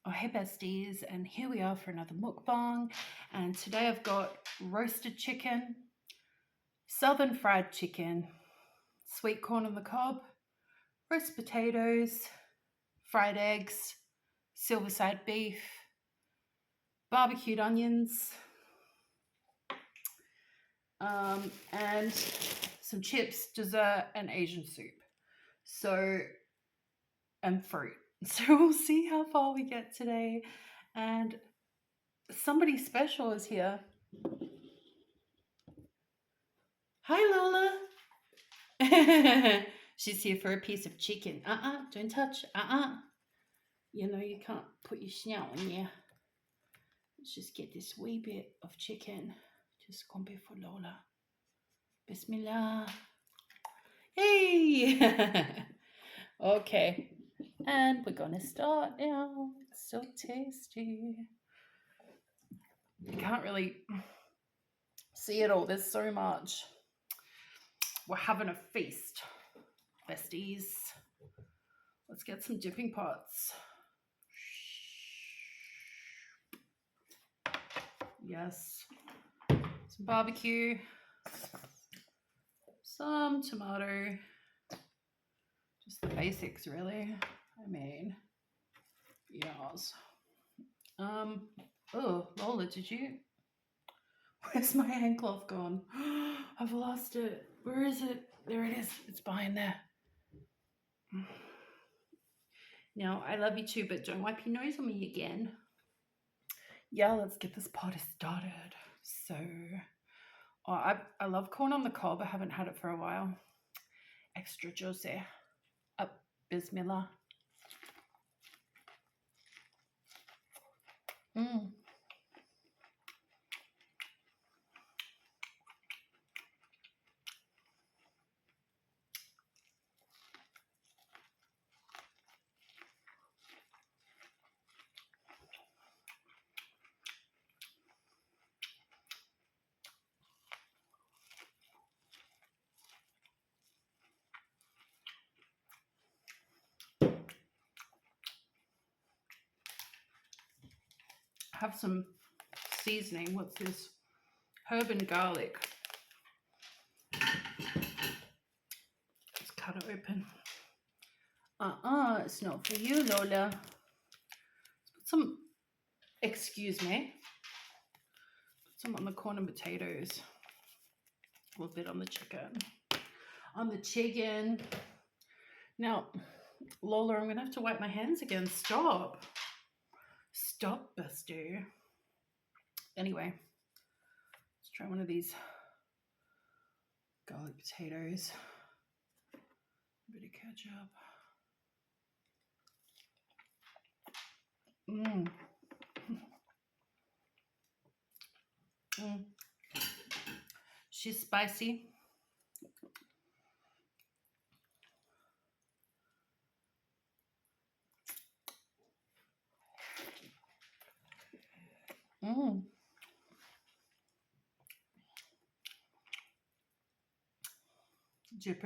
Oh, hey besties, and here we are for another mukbang. And today I've got roasted chicken, southern fried chicken, sweet corn on the cob, roast potatoes, fried eggs, silver side beef, barbecued onions, and some chips, dessert, and Asian soup. And fruit. So we'll see how far we get today. And somebody special is here. Hi, Lola. She's here for a piece of chicken. Don't touch. You know you can't put your snout on there. Let's just get this wee bit of chicken. Just gonna be for Lola. Bismillah. Hey! Okay. And we're gonna start now. It's so tasty. You can't really see it all. There's so much. We're having a feast, besties. Let's get some dipping pots. Yes. Some barbecue. Some tomato. Just the basics, really. I mean, yes. Oh, Lola, did you? Where's my hand cloth gone? I've lost it. Where is it? There it is. It's behind there. Now, I love you too, but don't wipe your nose on me again. Yeah, let's get this party started. So, I love corn on the cob. I haven't had it for a while. Extra juicy. Up, bismillah. Have some seasoning. What's this? Herb and garlic. Let's cut it open. It's not for you, Lola. Let's put some, excuse me. Put some on the corn and potatoes. A little bit on the chicken. Now, Lola, I'm going to have to wipe my hands again. Stop, bestie. Anyway, let's try one of these garlic potatoes. A bit of ketchup. She's spicy.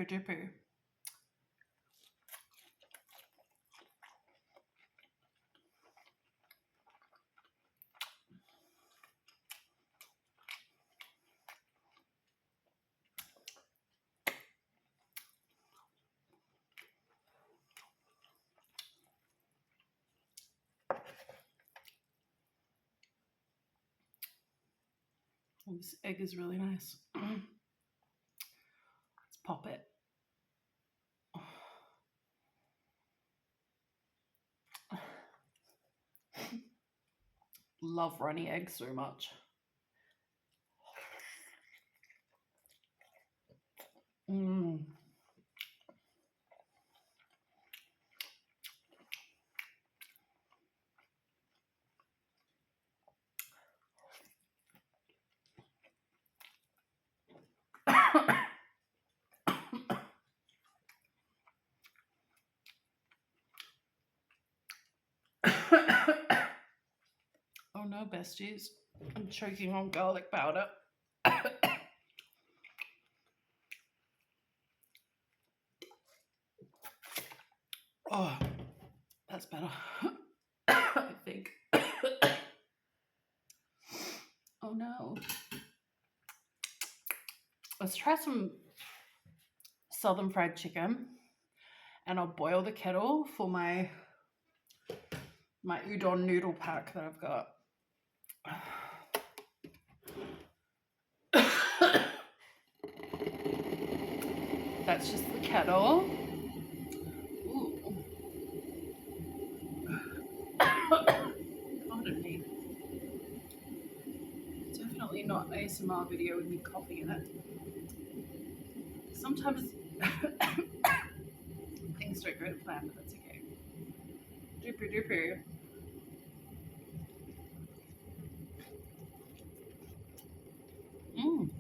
Dipper. Oh, this egg is really nice. Let's pop it. Love runny eggs so much. Oh no, besties. I'm choking on garlic powder. Oh, that's better. I think. let's try some southern fried chicken, and I'll boil the kettle for my udon noodle pack that I've got. That's just the kettle. Ooh. Pardon me. Definitely not an ASMR video with me coughing in it. Sometimes things don't go to plan, but that's okay. Duper duper. Mmm.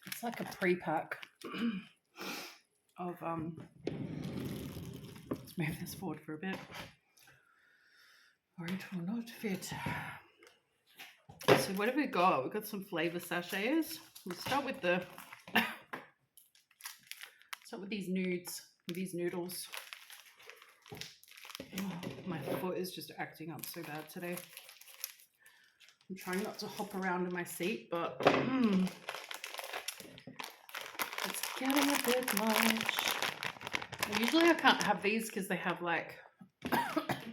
It's like a pre-pack of let's move this forward for a bit, or it will not fit. So what have we got? We've got some flavor sachets. We'll start with the these noodles. Oh, my foot is just acting up so bad today. I'm trying not to hop around in my seat, but it's getting a bit much. And usually I can't have these because they have like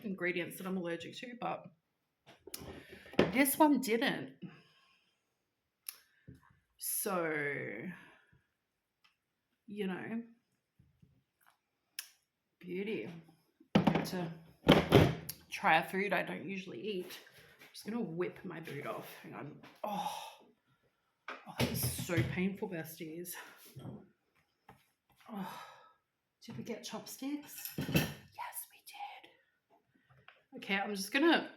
ingredients that I'm allergic to, but this one didn't. So, you know, beauty. To try a food I don't usually eat. I'm just gonna whip my boot off. Hang on. Oh, that is so painful, besties. Oh, did we get chopsticks? Yes, we did. Okay, I'm just gonna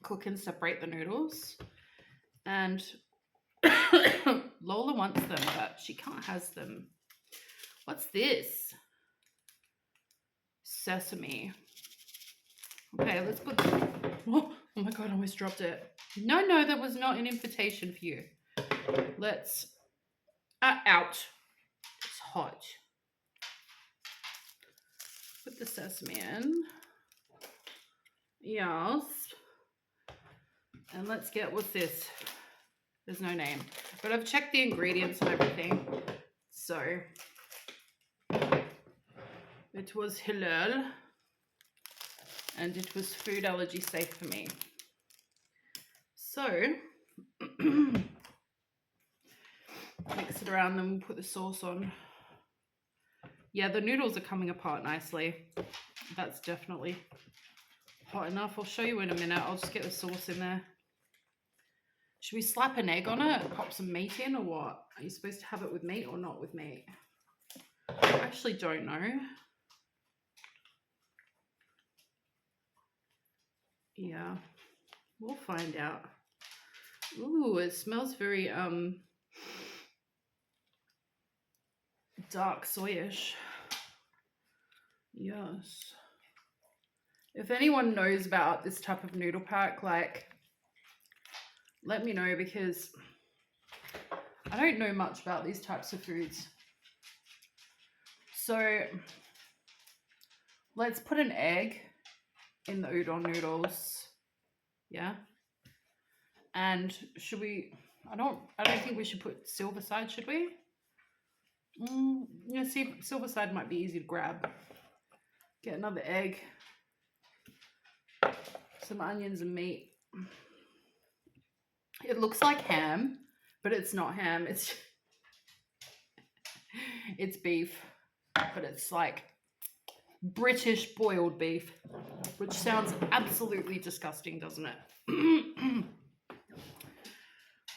cook and separate the noodles. And Lola wants them, but she can't have them. What's this? Sesame. Okay, let's put... Oh my god, I almost dropped it. No, that was not an invitation for you. Let's... out. It's hot. Put the sesame in. Yes. And let's get... what's this? There's no name. But I've checked the ingredients and everything. So... it was halal, and it was food allergy safe for me. So, mix it around, then we'll put the sauce on. Yeah, the noodles are coming apart nicely. That's definitely hot enough. I'll show you in a minute. I'll just get the sauce in there. Should we slap an egg on it, pop some meat in, or what? Are you supposed to have it with meat or not with meat? I actually don't know. Yeah, we'll find out. Ooh, it smells very dark soyish. Yes. If anyone knows about this type of noodle pack, like, let me know, because I don't know much about these types of foods. So let's put an egg in the udon noodles. Yeah. And should we... I don't think we should put silver side, should we? Yeah, see, silver side might be easy to grab. Get another egg, some onions and meat. It looks like ham, but it's not ham. It's beef, but it's like British boiled beef, which sounds absolutely disgusting, doesn't it?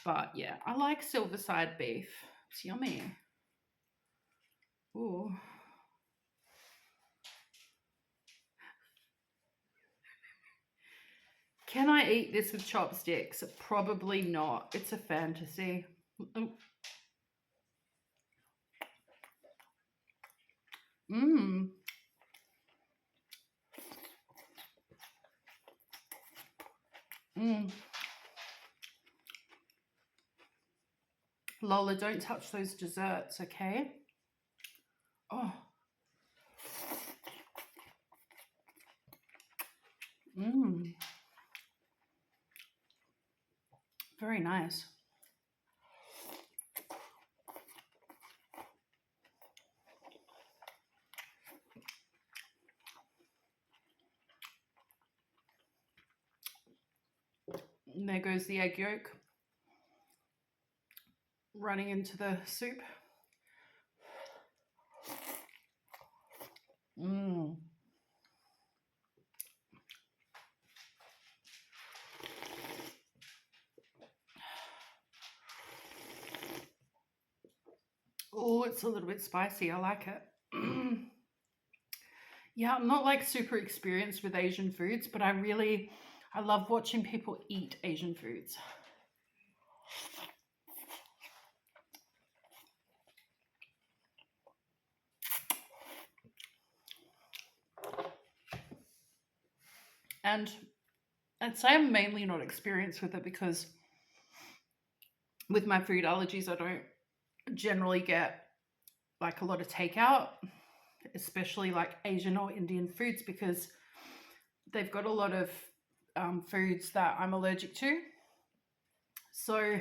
But yeah, I like silver side beef. It's yummy. Ooh. Can I eat this with chopsticks? Probably not. It's a fantasy. Mmm. Mmm. Lola, don't touch those desserts, okay? Oh. Mmm. Very nice. And there goes the egg yolk running into the soup. Mmm. Oh, it's a little bit spicy. I like it. Yeah, I'm not like super experienced with Asian foods, but I love watching people eat Asian foods. And I'd say I'm mainly not experienced with it because with my food allergies, I don't generally get like a lot of takeout, especially like Asian or Indian foods, because they've got a lot of foods that I'm allergic to. So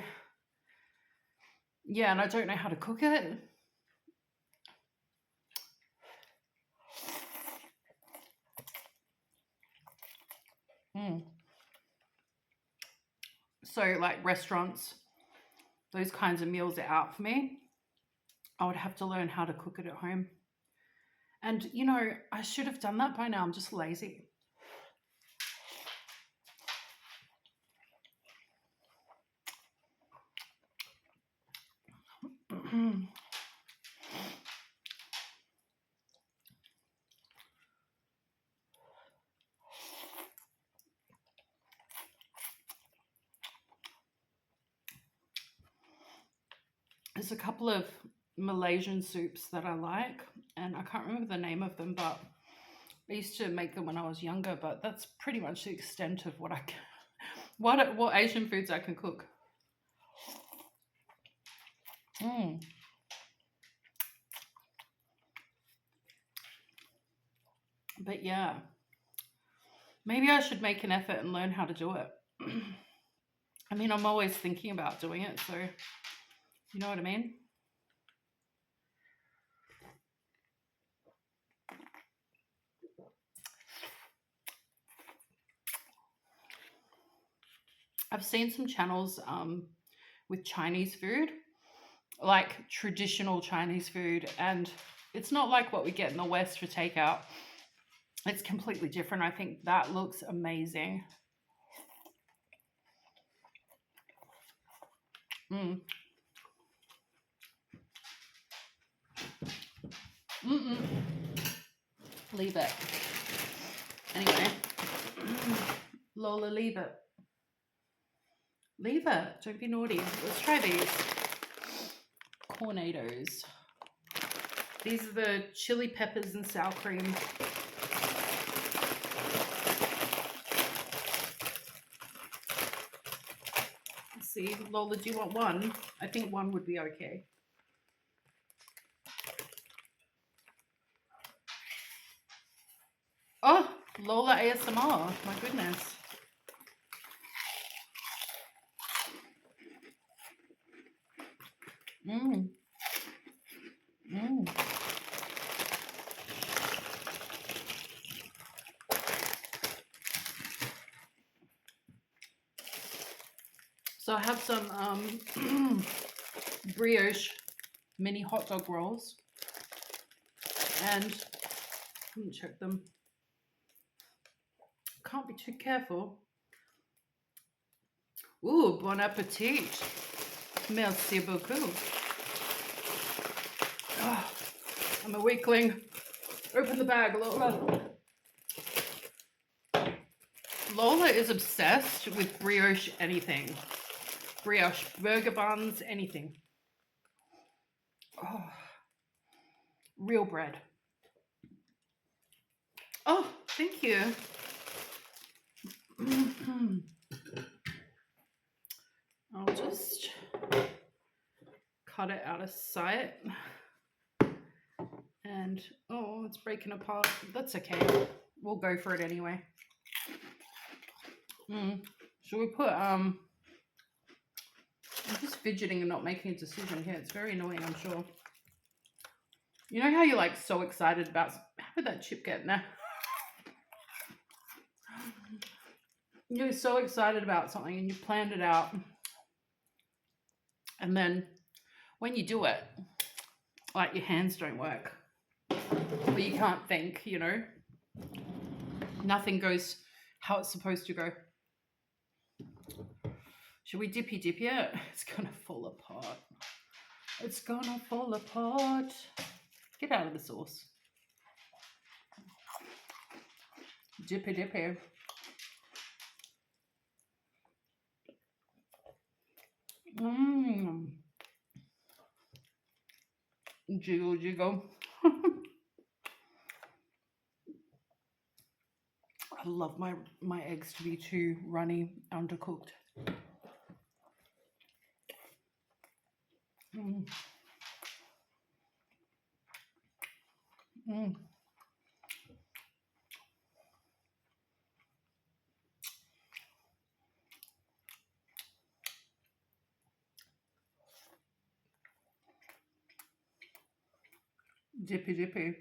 yeah, and I don't know how to cook it. So like restaurants, those kinds of meals are out for me. I would have to learn how to cook it at home. And you know, I should have done that by now. I'm just lazy. There's a couple of Malaysian soups that I like, and I can't remember the name of them, but I used to make them when I was younger, but that's pretty much the extent of what I can, what Asian foods I can cook. But yeah, maybe I should make an effort and learn how to do it. I mean, I'm always thinking about doing it, so you know what I mean? I've seen some channels with Chinese food, like traditional Chinese food, and it's not like what we get in the West for takeout. It's completely different. I think that looks amazing. Leave it. Anyway, Lola, leave it. Leave it. Don't be naughty. Let's try these. Cornados. These are the chili peppers and sour cream. Let's see, Lola, do you want one? I think one would be okay. Oh, Lola ASMR. My goodness. So I have some brioche mini hot dog rolls, and let me check them. Can't be too careful. Ooh, bon appetit. Merci beaucoup. Oh, I'm a weakling. Open the bag, Lola. Lola is obsessed with brioche anything. Brioche burger buns, anything. Oh, real bread. Oh, thank you. I'll just cut it out of sight. And, oh, it's breaking apart. That's okay. We'll go for it anyway. Should we put, I'm just fidgeting and not making a decision here. It's very annoying, I'm sure. You know how you're like so excited about, how did that chip get now? You're so excited about something and you planned it out. And then when you do it, like your hands don't work. Or you can't think, you know. Nothing goes how it's supposed to go. Should we dippy dip it? It's gonna fall apart. It's gonna fall apart. Get out of the sauce. Dippy dippy. Jiggle jiggle. I love my eggs to be too runny, undercooked. Dippy dippy.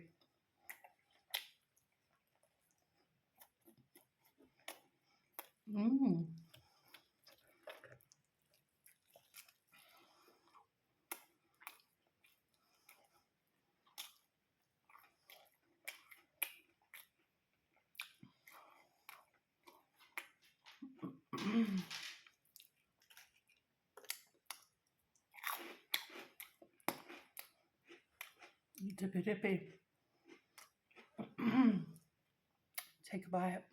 Dippy dippy. Take a bite.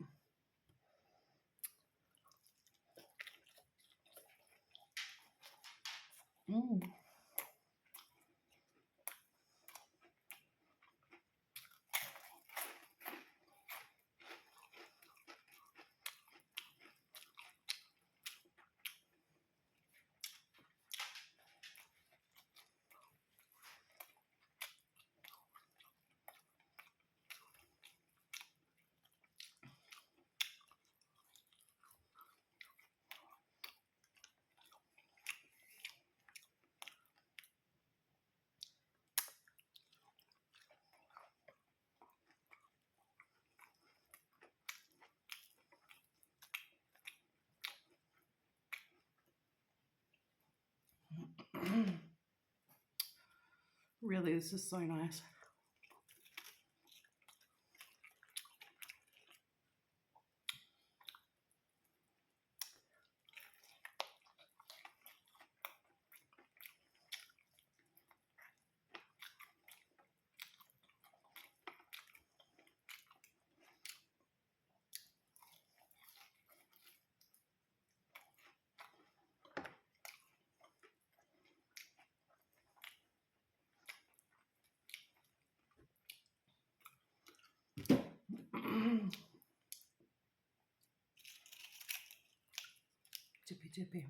Really, this is so nice. Dippy dippy.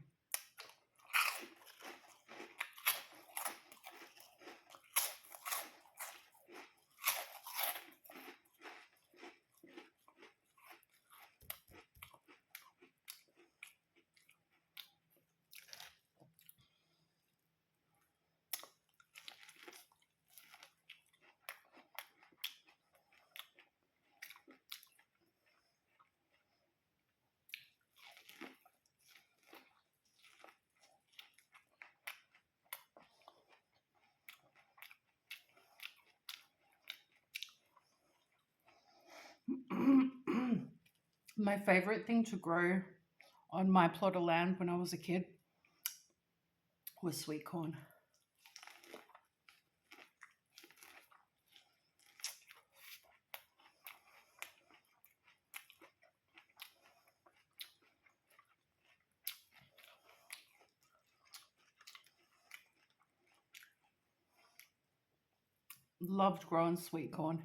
My favorite thing to grow on my plot of land when I was a kid was sweet corn. Loved growing sweet corn.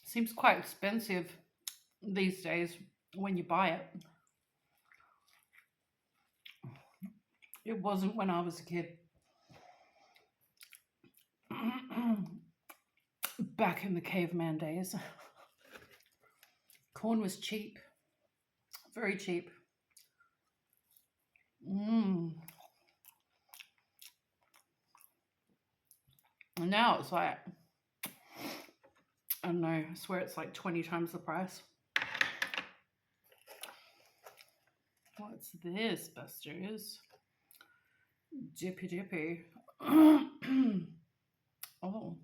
Seems quite expensive these days when you buy it. It wasn't when I was a kid. Back in the caveman days. Corn was cheap. Very cheap. And now it's like, I don't know, I swear it's like 20 times the price. What's this, Busters? Dippy dippy. Oh.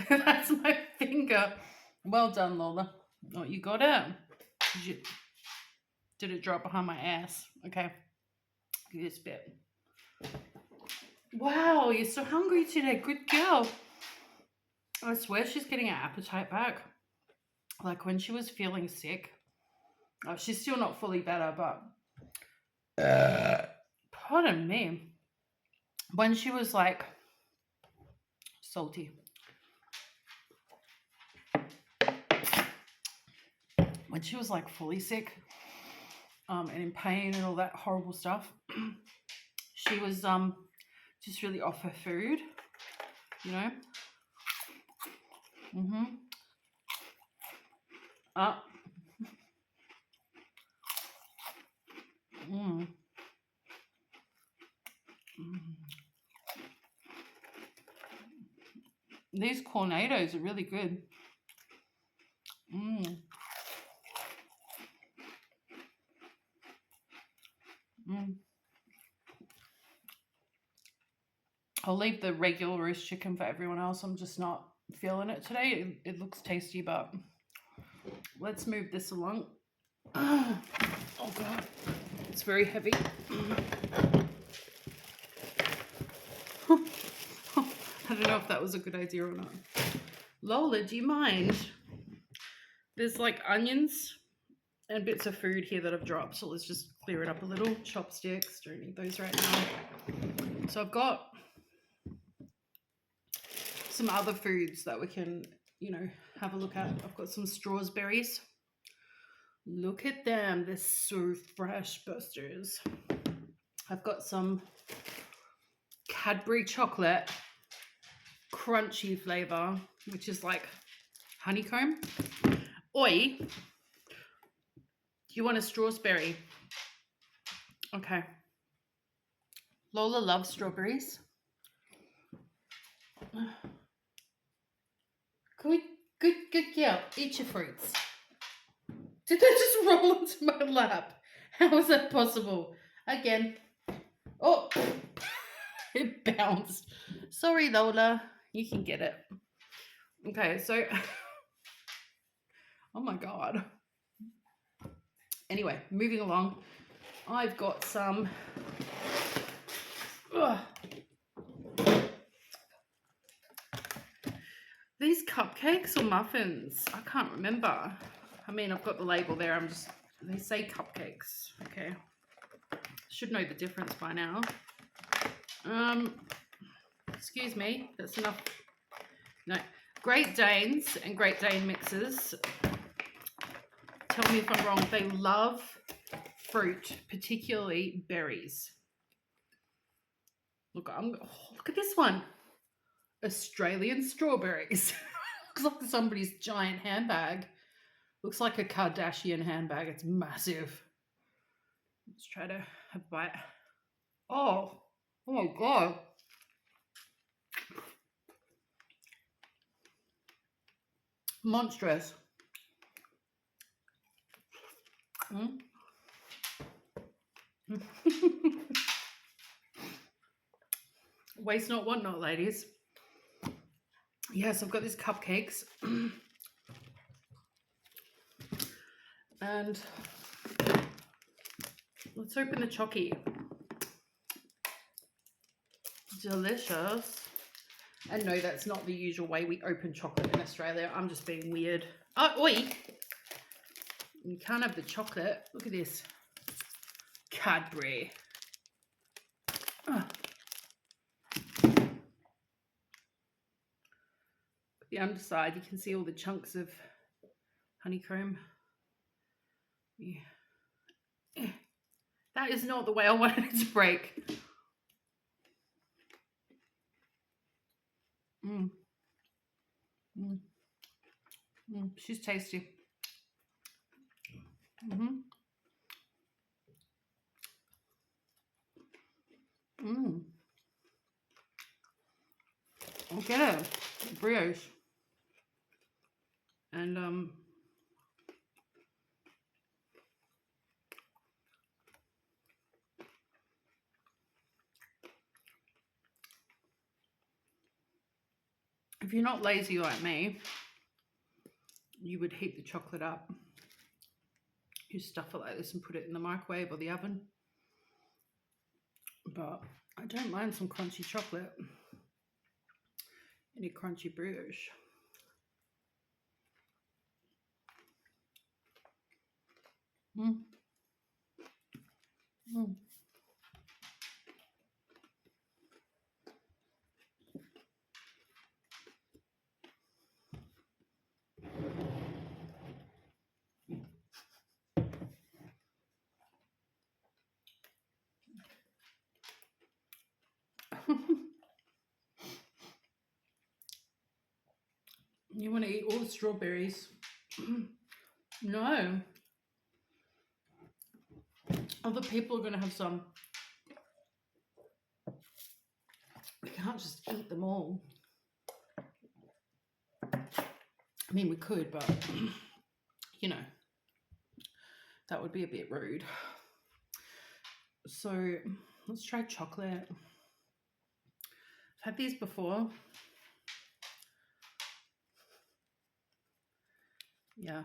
That's my finger. Well done, Lola. Oh, you got it? Did it drop behind my ass? Okay. Give this bit. Wow, you're so hungry today. Good girl. I swear she's getting her appetite back. Like when she was feeling sick. Oh, she's still not fully better, but pardon me. When she was like salty. When she was like fully sick and in pain and all that horrible stuff, she was just really off her food, you know. These cornados are really good. I'll leave the regular roast chicken for everyone else. I'm just not feeling it today. It looks tasty, but let's move this along. Oh God, it's very heavy. I don't know if that was a good idea or not. Lola, do you mind? There's like onions and bits of food here that I've dropped, so let's just clear it up a little. Chopsticks, don't need those right now. So I've got some other foods that we can, you know, have a look at. I've got some strawberries. Look at them, they're so fresh, Busters. I've got some Cadbury chocolate crunchy flavor, which is like honeycomb. Oi, do you want a strawberry? Okay. Lola loves strawberries. Good girl. Eat your fruits. Did that just roll into my lap? How is that possible? Again. Oh, it bounced. Sorry, Lola. You can get it. Okay, so... Oh my God. Anyway, moving along. I've got some... These cupcakes or muffins? I can't remember. I mean, I've got the label there. I'm just They say cupcakes. Okay. Should know the difference by now. Excuse me. That's enough. No. Great Danes and Great Dane mixes. Tell me if I'm wrong. They love fruit, particularly berries. Look, look at this one. Australian strawberries. Looks like somebody's giant handbag. Looks like a Kardashian handbag. It's massive. Let's try to have a bite. Oh my God. Monstrous. Waste not, want not, ladies. Yes, I've got these cupcakes. And let's open the chocky. Delicious. And no, that's not the usual way we open chocolate in Australia. I'm just being weird. Oh, oi! You can't have the chocolate. Look at this. Cadbury. The underside, you can see all the chunks of honeycomb. Yeah. That is not the way I wanted it to break. She's tasty. I'll get a brioche. And if you're not lazy like me, you would heat the chocolate up. You stuff it like this and put it in the microwave or the oven. But I don't mind some crunchy chocolate. Any crunchy brioche. You want to eat all the strawberries? No. Other people are going to have some. We can't just eat them all. I mean, we could, but, you know, that would be a bit rude. So let's try chocolate. I've had these before. Yeah.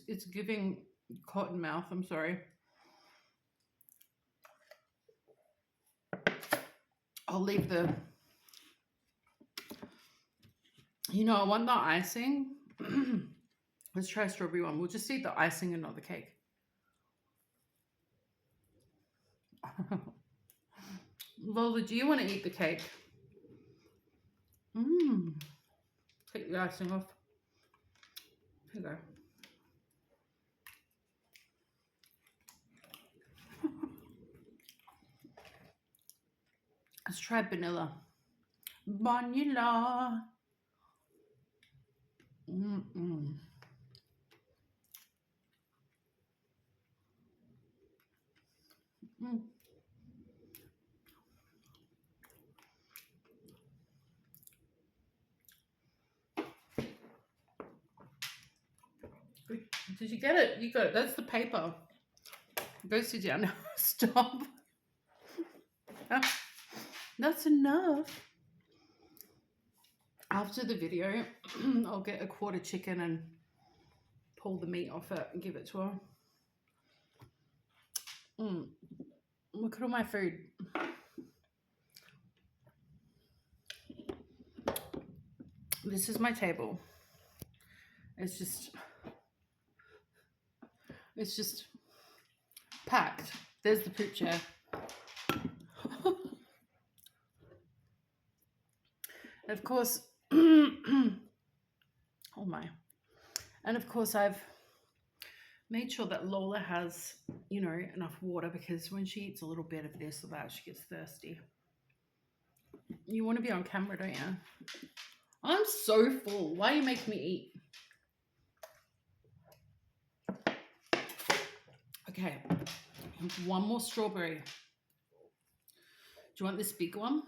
It's giving cotton mouth. I'm sorry. I'll leave the. You know, I want the icing. Let's try a strawberry one. We'll just eat the icing and not the cake. Lola, do you want to eat the cake? Take the icing off. Here you go. Let's try vanilla. Vanilla. Did you get it? You got it. That's the paper. Go sit down. Stop. That's enough. After the video, I'll get a quarter chicken and pull the meat off it and give it to her. Look at all my food. This is my table. It's just packed. There's the poop chair. Of course, oh my. And of course I've made sure that Lola has, you know, enough water, because when she eats a little bit of this or that, she gets thirsty. You want to be on camera, don't you? I'm so full. Why are you making me eat? Okay, one more strawberry. Do you want this big one?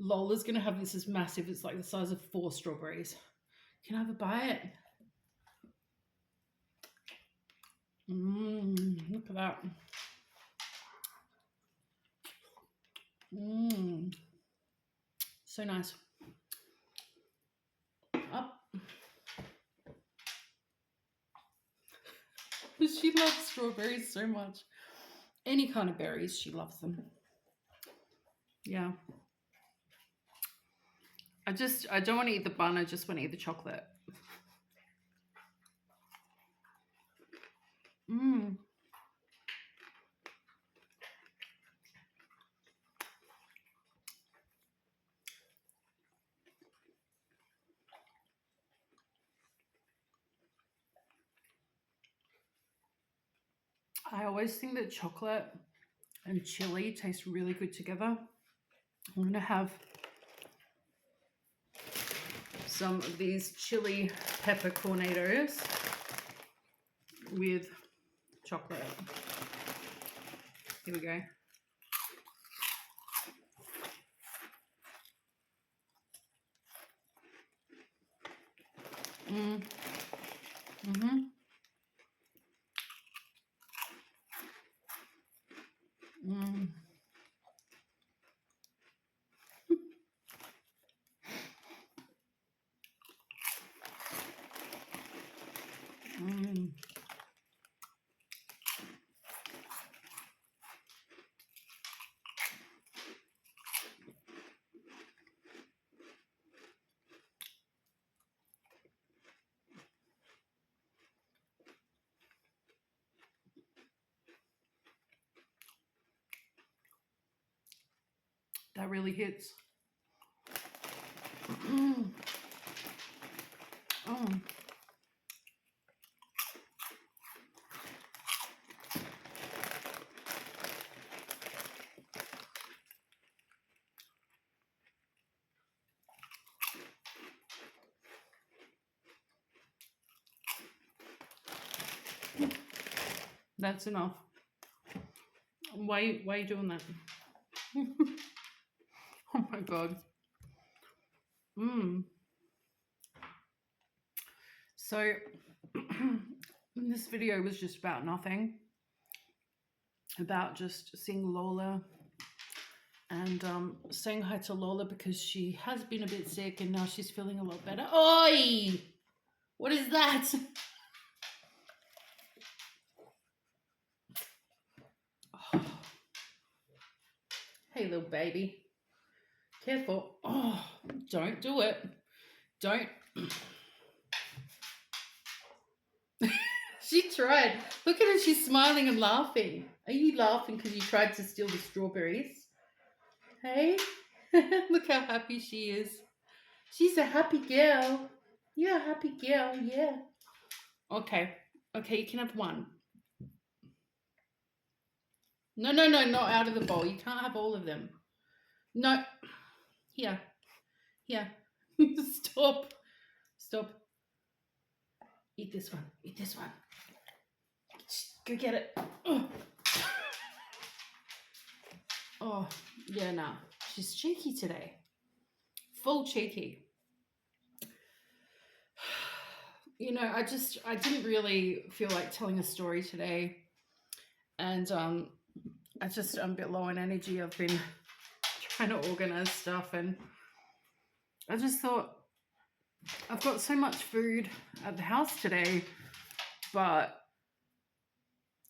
Lola's gonna have this. Is massive. It's like the size of 4 strawberries. Can I have a bite? Look at that. So nice. Up. She loves strawberries so much. Any kind of berries, she loves them. Yeah. I don't want to eat the bun, I just want to eat the chocolate. I always think that chocolate and chili taste really good together. I'm going to have some of these chili pepper cornados with chocolate. Here we go. That really hits. That's enough. Why are you doing that? Oh my god. So this video was just about nothing. About just seeing Lola and saying hi to Lola, because she has been a bit sick and now she's feeling a lot better. Oi! What is that? Oh. Hey, little baby. Careful. Oh, don't do it. Don't. She tried. Look at her. She's smiling and laughing. Are you laughing because you tried to steal the strawberries? Hey? Look how happy she is. She's a happy girl. You're a happy girl, yeah. Okay. Okay, you can have one. No, not out of the bowl. You can't have all of them. No. Here. Here. Stop. Stop. Eat this one. Eat this one. Go get it. Oh, yeah, nah. She's cheeky today. Full cheeky. You know, I didn't really feel like telling a story today. And I'm a bit low on energy. I've been trying to organize stuff, and I just thought, I've got so much food at the house today, but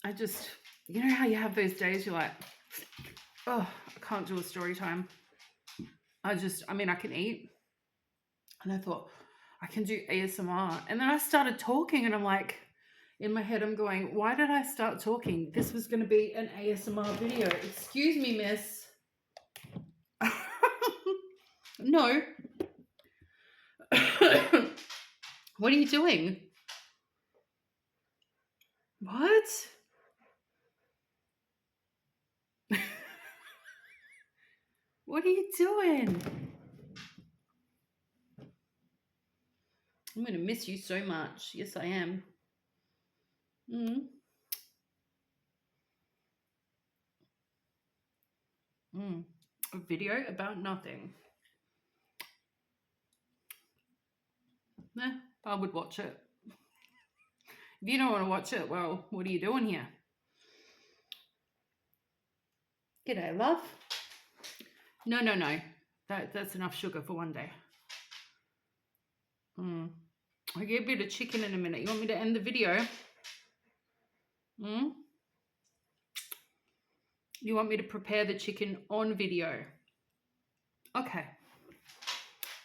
I just, you know how you have those days you're like, oh, I can't do a story time. I mean, I can eat. And I thought, I can do ASMR. And then I started talking, and I'm like, in my head, I'm going, why did I start talking? This was going to be an ASMR video. Excuse me, miss. No. What are you doing? What? What are you doing? I'm going to miss you so much. Yes, I am. A video about nothing. Nah, I would watch it. If you don't want to watch it, well, what are you doing here? G'day, love. No. That's enough sugar for one day. I'll get a bit of chicken in a minute. You want me to end the video? You want me to prepare the chicken on video? Okay.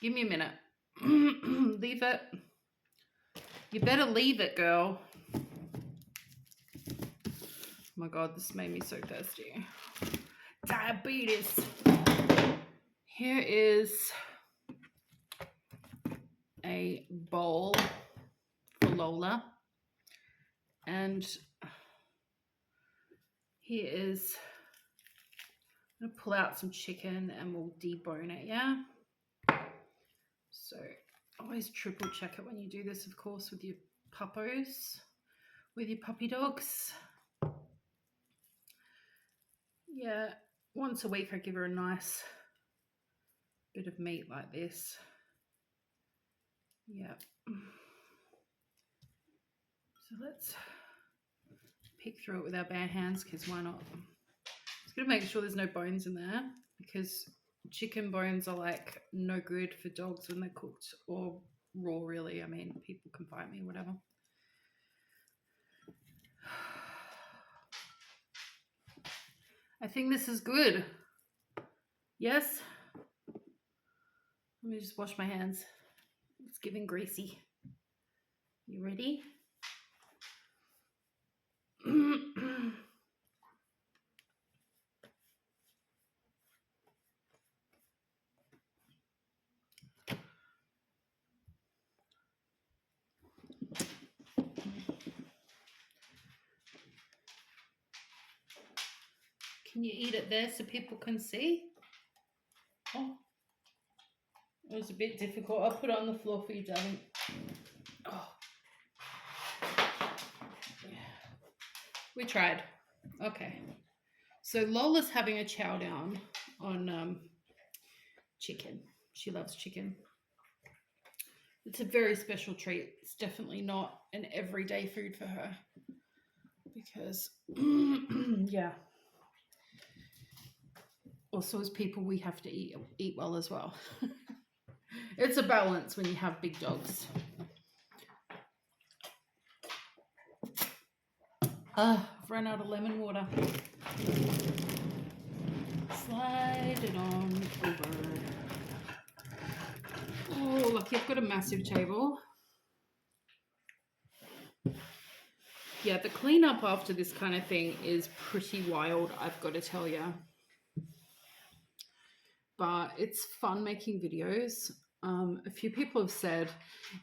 Give me a minute. Leave it. You better leave it, girl. Oh my God, this made me so thirsty. Diabetes. Here is a bowl for Lola. And here is, I'm gonna pull out some chicken and we'll debone it, yeah? So always triple check it when you do this, of course, with your puppos, with your puppy dogs. Yeah, once a week I give her a nice bit of meat like this. Yeah. So let's pick through it with our bare hands, because why not? Just gonna make sure there's no bones in there, because chicken bones are like no good for dogs when they're cooked or raw, really. I mean, people can fight me, whatever. I think this is good. Yes? Let me just wash my hands. It's getting greasy. You ready? Can you eat it there so people can see? Oh, it was a bit difficult. I'll put it on the floor for you, darling. Oh. We tried. Okay. So Lola's having a chow down on chicken. She loves chicken. It's a very special treat. It's definitely not an everyday food for her, because, yeah. Also, as people, we have to eat well as well. It's a balance when you have big dogs. I've run out of lemon water. Slide it on over. Oh, lucky I've got a massive table. Yeah, the cleanup after this kind of thing is pretty wild, I've got to tell you. But it's fun making videos. A few people have said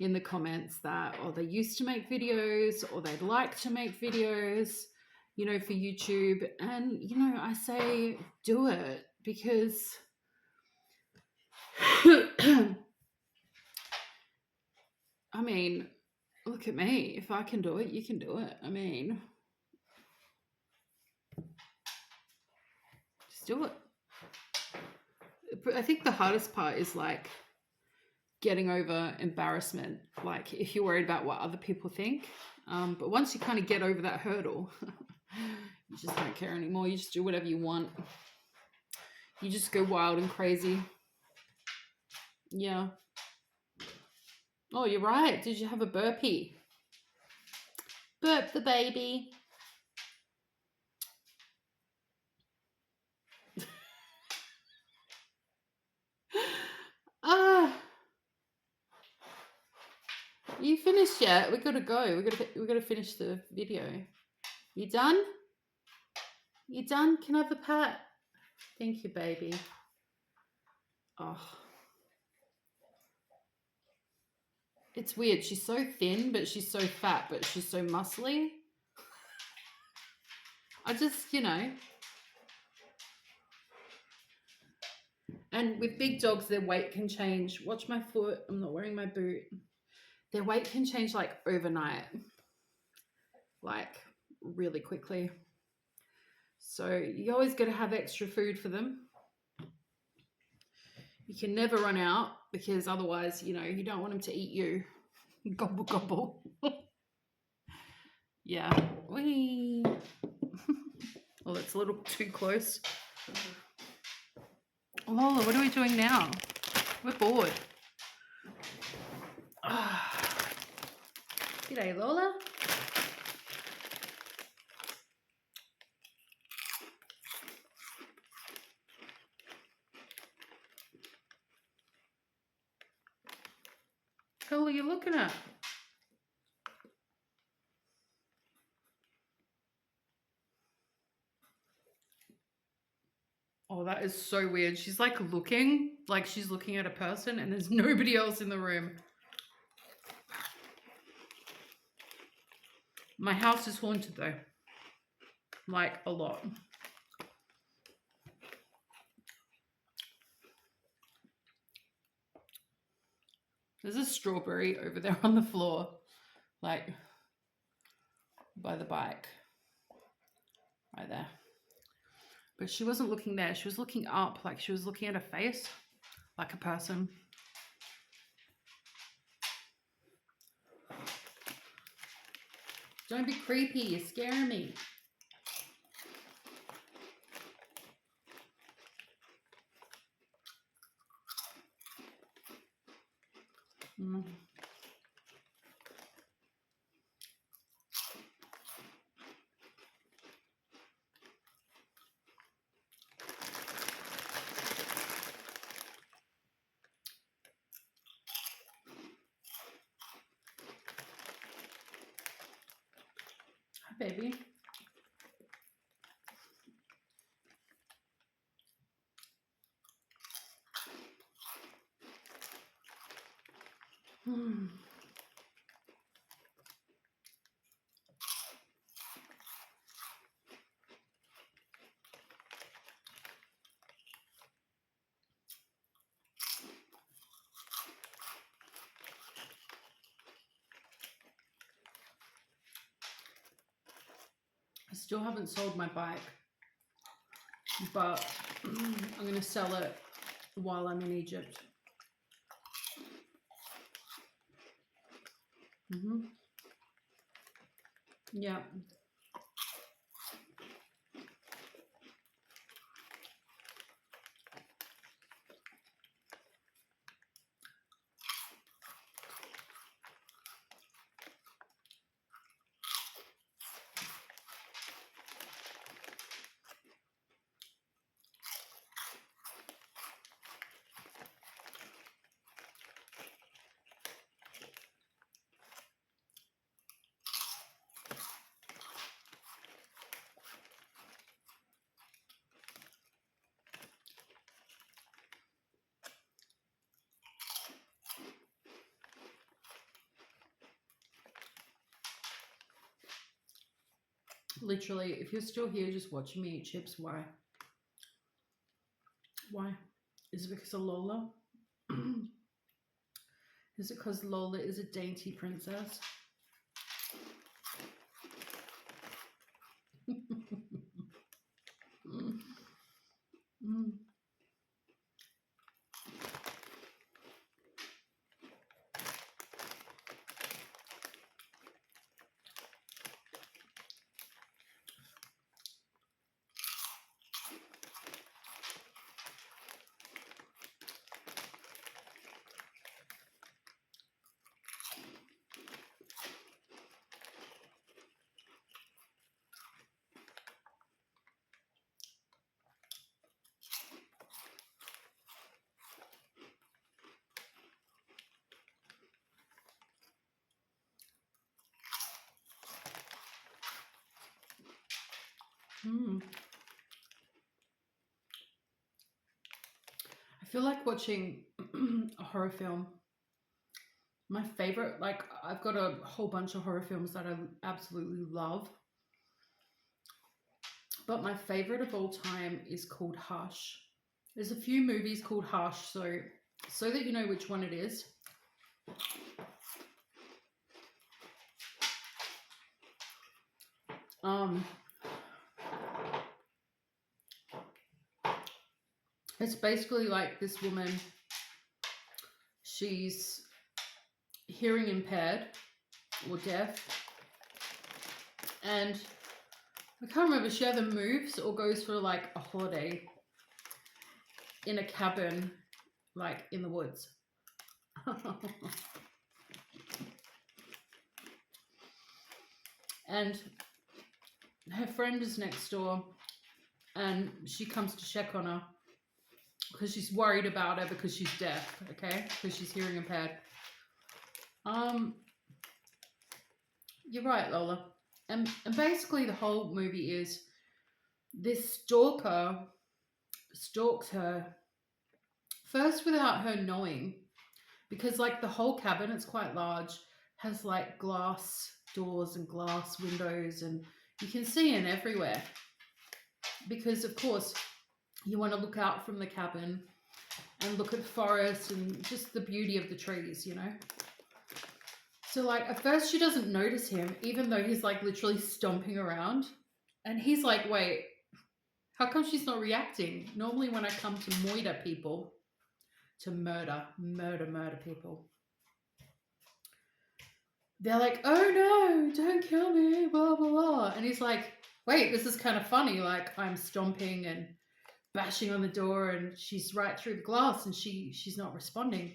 in the comments that, oh, they used to make videos, or they'd like to make videos, you know, for YouTube. And, you know, I say do it, because I mean, look at me. If I can do it, you can do it. I mean, just do it. I think the hardest part is like getting over embarrassment, like if you're worried about what other people think. But once you kind of get over that hurdle, you just don't care anymore. You just do whatever you want. You just go wild and crazy. Yeah. Oh, you're right. Did you have a burpee? Burp the baby. Ah. Are you finished yet? We gotta go. We gotta finish the video. You done? You done? Can I have the pat? Thank you, baby. Oh. It's weird. She's so thin, but she's so fat, but she's so muscly. I just, you know. And with big dogs, their weight can change. Watch my foot. I'm not wearing my boot. Their weight can change like overnight. Like really quickly. So you always got to have extra food for them. You can never run out because otherwise, you know, you don't want them to eat you. Gobble, gobble. Yeah. Whee. Well, it's a little too close. Lola, what are we doing now? We're bored. G'day, Lola. Who are you looking at? Oh, that is so weird. She's like she's looking at a person and there's nobody else in the room. My house is haunted though. Like a lot. There's a strawberry over there on the floor. Like by the bike. Right there. But she wasn't looking there. She was looking up. Like she was looking at her face. Like a person. Don't be creepy. You're scaring me. Hi, baby. I still haven't sold my bike, but I'm going to sell it while I'm in Egypt. Yeah. Literally, if you're still here just watching me eat chips, why? Why? Is it because of Lola? Is it because Lola is a dainty princess? Mm. I feel like watching a horror film. My favorite, like, I've got a whole bunch of horror films that I absolutely love. But my favorite of all time is called Hush. There's a few movies called Hush, so that you know which one it is. It's basically like this woman, she's hearing impaired or deaf, and I can't remember, she either moves or goes for like a holiday in a cabin, like in the woods. And her friend is next door, and she comes to check on her because she's worried about her because she's deaf, okay? Because she's hearing impaired. You're right, Lola. And basically the whole movie is this stalker stalks her first without her knowing, because like the whole cabin, it's quite large, has like glass doors and glass windows, and you can see in everywhere, because of course you want to look out from the cabin and look at the forest and just the beauty of the trees, you know. So like at first she doesn't notice him, even though he's like literally stomping around, and he's like, wait, how come she's not reacting? Normally when I come to murder people, to murder people, they're like, oh no, don't kill me, blah, blah, blah. And he's like, wait, this is kind of funny. Like I'm stomping and bashing on the door and she's right through the glass and she's not responding.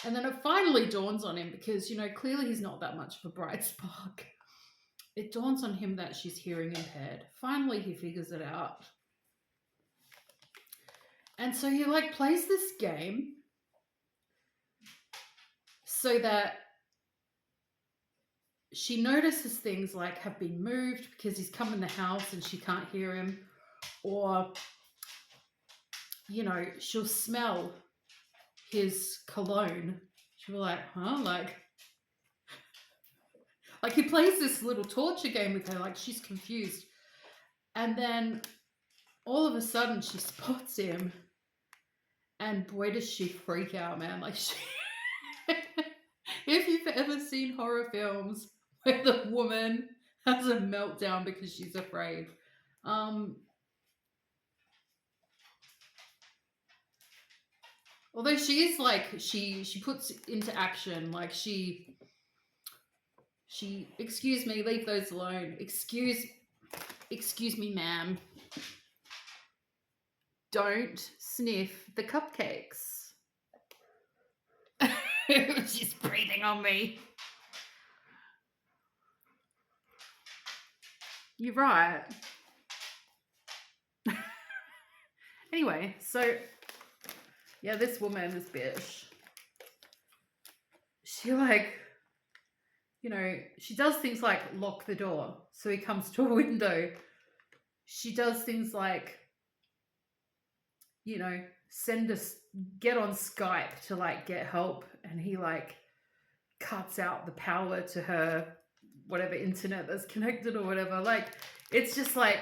And then it finally dawns on him, because, you know, clearly he's not that much of a bright spark. It dawns on him that she's hearing impaired. Finally, he figures it out. And so he like plays this game so that she notices things like have been moved because he's come in the house and she can't hear him, or, you know, she'll smell his cologne. She'll be like, huh? Like he plays this little torture game with her, like she's confused. And then all of a sudden she spots him, and boy does she freak out, man. Like she if you've ever seen horror films where the woman has a meltdown because she's afraid, although she is like, she puts into action, like she excuse me, leave those alone. Excuse me, ma'am. Don't sniff the cupcakes. She's breathing on me. You're right. Anyway, so yeah, this woman, this bitch, she like, you know, she does things like lock the door so he comes to a window. She does things like, you know, get on Skype to like get help, and he like cuts out the power to her whatever internet that's connected or whatever. Like it's just like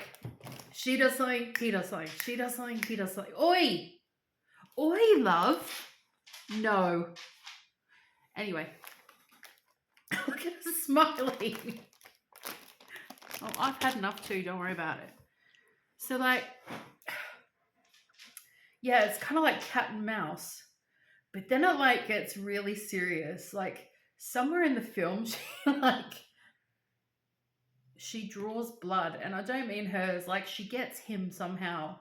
she does something, he does something, she does something, he does something. Oi, love. No. Anyway, look at her smiling. Oh, I've had enough too, don't worry about it. So like, yeah, it's kind of like cat and mouse, but then it like gets really serious. Like somewhere in the film, she draws blood, and I don't mean hers, like she gets him somehow,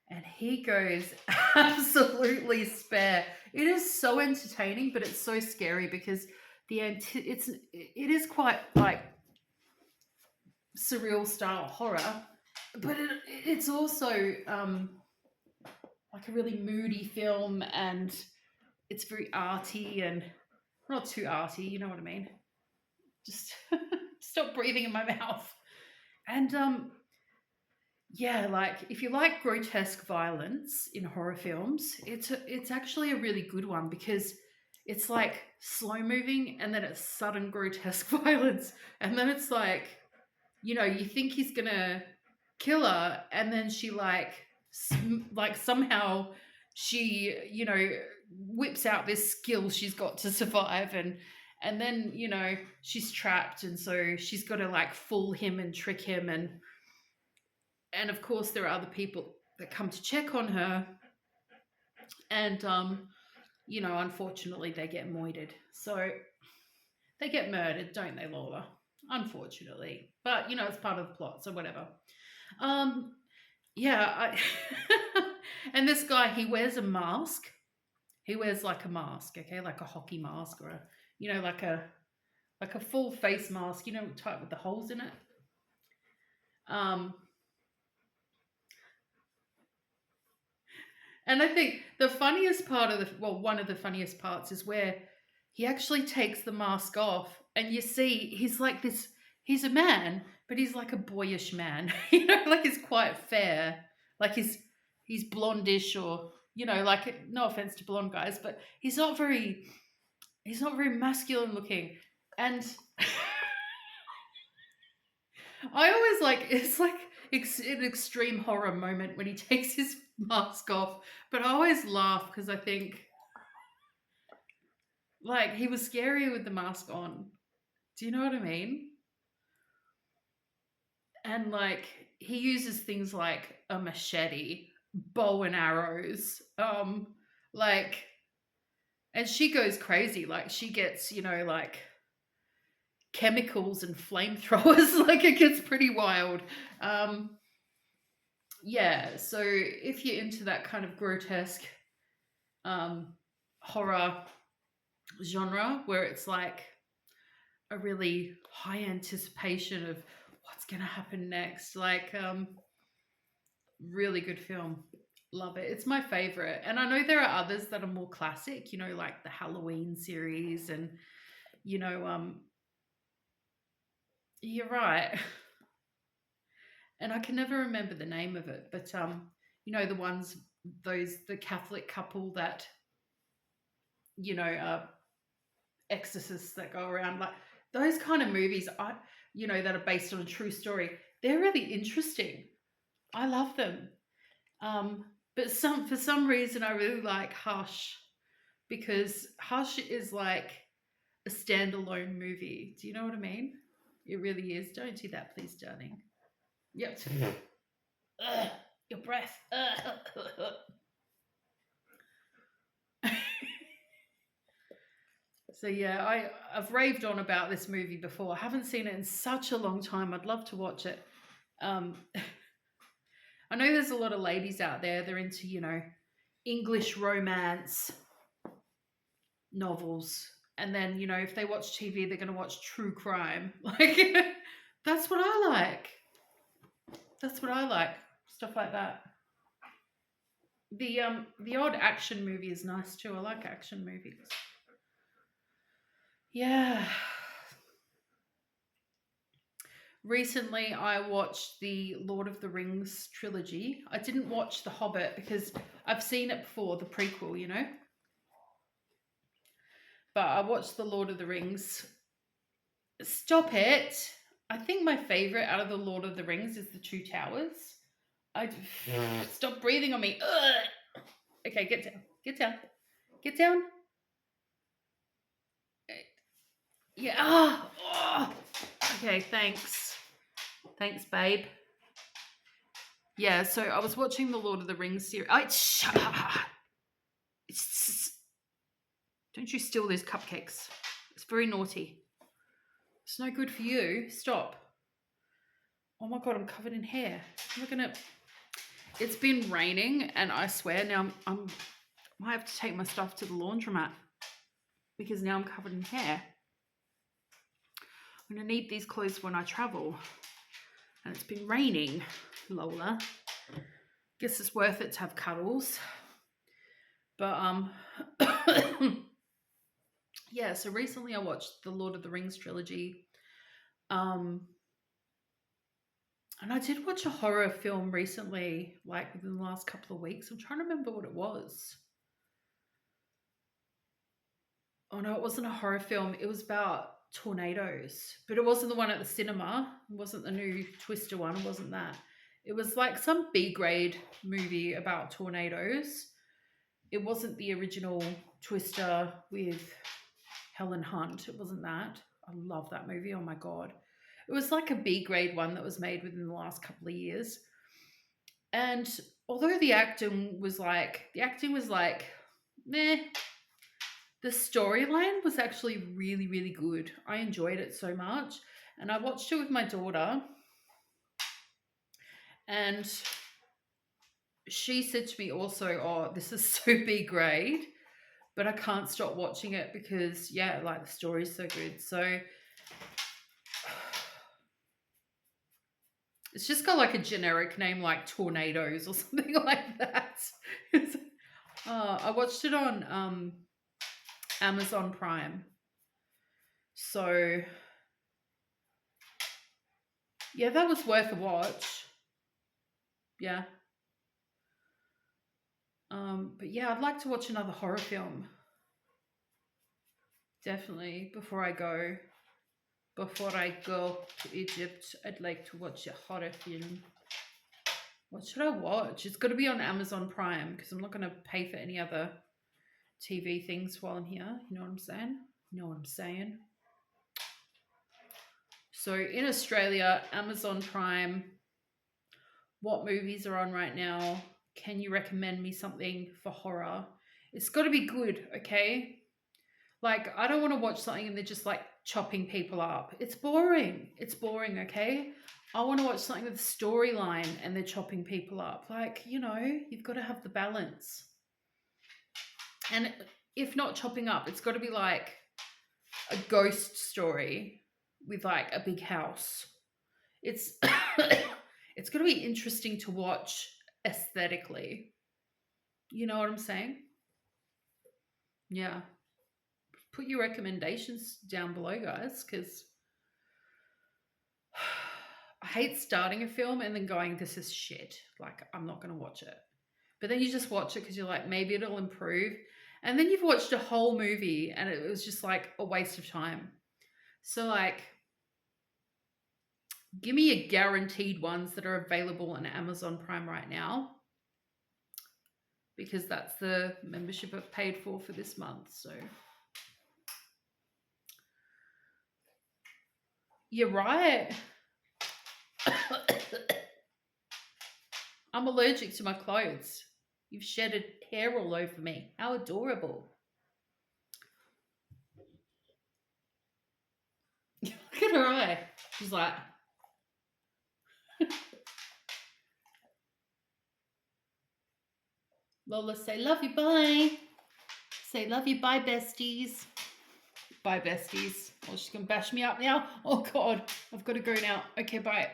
and he goes absolutely spare. It is so entertaining, but it's so scary because it is quite like surreal style horror, but it's also like a really moody film, and it's very arty, and not too arty, you know what I mean. Just stop breathing in my mouth. And yeah, like if you like grotesque violence in horror films, it's actually a really good one because it's like slow moving and then it's sudden grotesque violence and then it's like, you think he's gonna kill her and then she like somehow she whips out this skill she's got to survive, and then she's trapped and so she's got to like fool him and trick him, and of course there are other people that come to check on her, and unfortunately they get moided, so they get murdered, don't they, Lola? Unfortunately, but it's part of the plot, so whatever. um yeah, and this guy, he wears a mask. He wears like a mask, okay, like a hockey mask, or like a full face mask, type with the holes in it. um And I think the funniest part of one of the funniest parts is where he actually takes the mask off and you see he's like this, he's a man, but he's like a boyish man, like he's quite fair, like he's blondish, or, like, no offense to blonde guys, but he's not very masculine looking. And I always like, it's like an extreme horror moment when he takes his mask off, but I always laugh because I think, like, he was scary with the mask on. Do you know what I mean? And like, he uses things like a machete, bow and arrows, like, and she goes crazy. Like, she gets, like chemicals and flamethrowers. Like, it gets pretty wild. Um, yeah, so if you're into that kind of grotesque um, horror genre where it's like a really high anticipation of what's going to happen next, like, really good film. Love it. It's my favorite. And I know there are others that are more classic, like the Halloween series, and, you're right. And I can never remember the name of it, but the ones, the Catholic couple that, exorcists that go around, like those kind of movies, that are based on a true story, they're really interesting. I love them. But for some reason I really like Hush, because Hush is like a standalone movie. Do you know what I mean? It really is. Don't do that, please, darling. Yep. Ugh, your breath. So yeah, I've raved on about this movie before. I haven't seen it in such a long time. I'd love to watch it. I know there's a lot of ladies out there, they're into, English romance novels. And then, if they watch TV, they're going to watch true crime. Like, that's what I like. That's what I like. Stuff like that. The odd action movie is nice too. I like action movies. Yeah. Recently, I watched the Lord of the Rings trilogy. I didn't watch The Hobbit because I've seen it before, the prequel, But I watched the Lord of the Rings. Stop it. I think my favorite out of the Lord of the Rings is the Two Towers. Stop breathing on me. Ugh. Okay, get down. Get down. Get down. Yeah. Oh. Okay, thanks. Thanks, babe. Yeah, so I was watching the Lord of the Rings series. Shut up. Don't you steal those cupcakes. It's very naughty. It's no good for you. Stop. Oh my God, I'm covered in hair. Look at it. It's been raining, and I swear now I might have to take my stuff to the laundromat because now I'm covered in hair. I'm going to need these clothes when I travel. And it's been raining, Lola. Guess it's worth it to have cuddles. But, yeah, so recently I watched the Lord of the Rings trilogy. And I did watch a horror film recently, like within the last couple of weeks. I'm trying to remember what it was. Oh no, it wasn't a horror film. It was about tornadoes, but it wasn't the one at the cinema. It wasn't the new Twister one. It wasn't that. It was like some B grade movie about tornadoes. It wasn't the original Twister with Helen Hunt. It wasn't that. I love that movie. Oh my god. It was like a B grade one that was made within the last couple of years. And although the acting was like, meh, the storyline was actually really, really good. I enjoyed it so much. And I watched it with my daughter. And she said to me also, oh, this is so B grade. But I can't stop watching it because, yeah, like the story's so good. So it's just got like a generic name like Tornadoes or something like that. I watched it on Amazon Prime. So yeah, that was worth a watch. Yeah. But yeah, I'd like to watch another horror film. Definitely before I go. Before I go to Egypt, I'd like to watch a horror film. What should I watch? It's got to be on Amazon Prime because I'm not going to pay for any other TV things while I'm here. You know what I'm saying? You know what I'm saying? So in Australia, Amazon Prime, what movies are on right now? Can you recommend me something for horror? It's got to be good, okay? Like, I don't want to watch something and they're just like chopping people up. It's boring. It's boring, okay? I want to watch something with a storyline and they're chopping people up. Like, you know, you've got to have the balance. And if not chopping up, it's got to be like a ghost story with like a big house. It's it's going to be interesting to watch aesthetically. You know what I'm saying? Yeah. Put your recommendations down below, guys, because I hate starting a film and then going, this is shit. Like, I'm not going to watch it. But then you just watch it because you're like, maybe it'll improve. And then you've watched a whole movie and it was just like a waste of time. So, like, give me a guaranteed ones that are available on Amazon Prime right now, because that's the membership I've paid for this month. So you're right. I'm allergic to my clothes. You've shedded hair all over me. How adorable. Look at her eye. She's like, Lola, say love you, bye. Say love you, bye, besties. Bye, besties. Oh, she's going to bash me up now. Oh, God. I've got to go now. Okay, bye.